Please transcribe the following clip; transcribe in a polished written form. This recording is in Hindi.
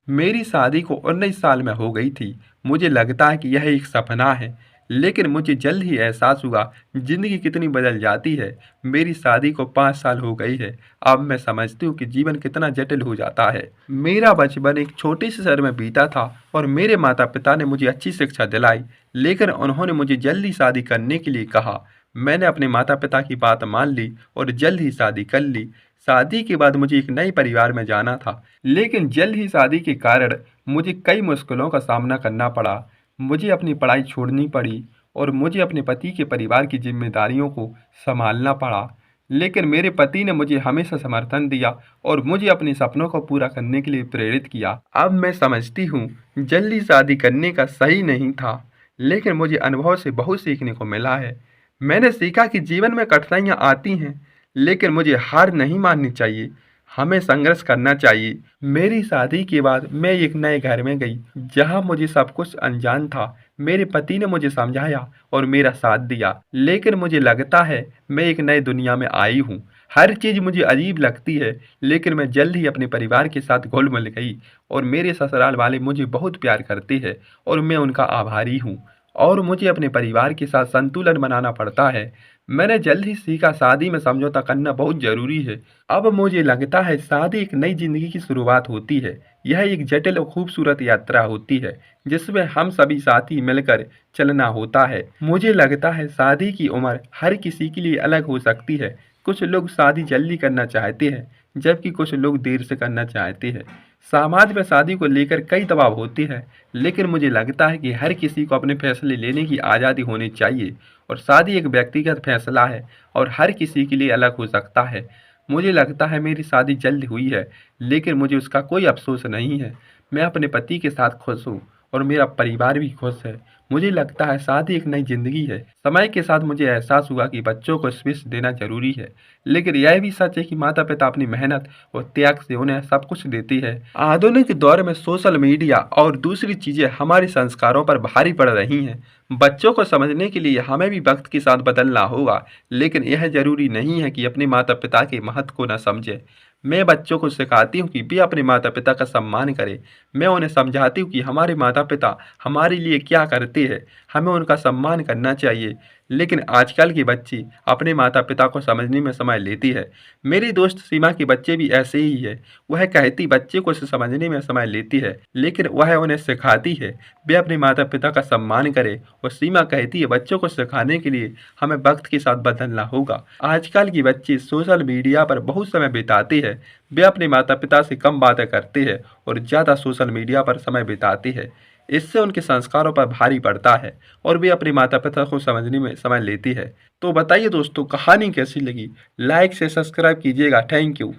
मेरी शादी को 19 साल में हो गई थी। मुझे लगता है कि यह एक सपना है, लेकिन मुझे जल्द ही एहसास हुआ ज़िंदगी कितनी बदल जाती है। मेरी शादी को 5 साल हो गई है। अब मैं समझती हूँ कि जीवन कितना जटिल हो जाता है। मेरा बचपन एक छोटे से शहर में बीता था और मेरे माता-पिता ने मुझे अच्छी शिक्षा दिलाई, लेकिन उन्होंने मुझे जल्दी शादी करने के लिए कहा। मैंने अपने माता-पिता की बात मान ली और जल्द ही शादी कर ली। शादी के बाद मुझे एक नए परिवार में जाना था, लेकिन जल्द ही शादी के कारण मुझे कई मुश्किलों का सामना करना पड़ा। मुझे अपनी पढ़ाई छोड़नी पड़ी और मुझे अपने पति के परिवार की जिम्मेदारियों को संभालना पड़ा। लेकिन मेरे पति ने मुझे हमेशा समर्थन दिया और मुझे अपने सपनों को पूरा करने के लिए प्रेरित किया। अब मैं समझती हूँ, जल्दी शादी करने का सही नहीं था, लेकिन मुझे अनुभव से बहुत सीखने को मिला है। मैंने सीखा कि जीवन में कठिनाइयाँ आती हैं, लेकिन मुझे हार नहीं माननी चाहिए। हमें संघर्ष करना चाहिए। मेरी शादी के बाद मैं एक नए घर में गई, जहाँ मुझे सब कुछ अनजान था। मेरे पति ने मुझे समझाया और मेरा साथ दिया, लेकिन मुझे लगता है मैं एक नई दुनिया में आई हूँ। हर चीज़ मुझे अजीब लगती है, लेकिन मैं जल्द ही अपने परिवार के साथ घुल-मिल गई और मेरे ससुराल वाले मुझे बहुत प्यार करते हैं और मैं उनका आभारी हूँ। और मुझे अपने परिवार के साथ संतुलन बनाना पड़ता है। मैंने जल्द ही सीखा, शादी में समझौता करना बहुत ज़रूरी है। अब मुझे लगता है शादी एक नई ज़िंदगी की शुरुआत होती है। यह एक जटिल और खूबसूरत यात्रा होती है, जिसमें हम सभी साथी मिलकर चलना होता है। मुझे लगता है शादी की उम्र हर किसी के लिए अलग हो सकती है। कुछ लोग शादी जल्दी करना चाहते हैं, जबकि कुछ लोग देर से करना चाहते हैं। समाज में शादी को लेकर कई दबाव होते हैं, लेकिन मुझे लगता है कि हर किसी को अपने फैसले लेने की आज़ादी होनी चाहिए और शादी एक व्यक्तिगत फैसला है और हर किसी के लिए अलग हो सकता है। मुझे लगता है मेरी शादी जल्द हुई है, लेकिन मुझे उसका कोई अफ़सोस नहीं है। मैं अपने पति के साथ खुश हूँ और मेरा परिवार भी खुश है। मुझे लगता है शादी एक नई ज़िंदगी है। समय के साथ मुझे एहसास हुआ कि बच्चों को स्पेस देना ज़रूरी है, लेकिन यह भी सच है कि माता-पिता अपनी मेहनत और त्याग से उन्हें सब कुछ देती है। आधुनिक दौर में सोशल मीडिया और दूसरी चीज़ें हमारे संस्कारों पर भारी पड़ रही हैं। बच्चों को समझने के लिए हमें भी वक्त के साथ बदलना होगा, लेकिन यह ज़रूरी नहीं है कि अपने माता-पिता के महत्व को न समझें। मैं बच्चों को सिखाती हूँ कि वे अपने माता-पिता का सम्मान करें। मैं उन्हें समझाती हूँ कि हमारे माता-पिता हमारे लिए क्या करते हैं, हमें उनका सम्मान करना चाहिए। लेकिन आजकल के बच्चे अपने माता-पिता को समझने में समय लेती है। मेरी दोस्त सीमा के बच्चे भी ऐसे ही है। वह कहती बच्चे को समझने में समय लेती है, लेकिन वह उन्हें सिखाती है वे अपने माता-पिता का सम्मान करें। और सीमा कहती है बच्चों को सिखाने के लिए हमें वक्त के साथ बदलना होगा। आजकल के बच्चे सोशल मीडिया पर बहुत समय बिताते हैं। वे अपने माता-पिता से कम बातें करते हैं और ज़्यादा सोशल मीडिया पर समय बिताते हैं। इससे उनके संस्कारों पर भारी पड़ता है और वे अपने माता-पिता को समझने में समय लेती है। तो बताइए दोस्तों, कहानी कैसी लगी? लाइक से सब्सक्राइब कीजिएगा। Thank you.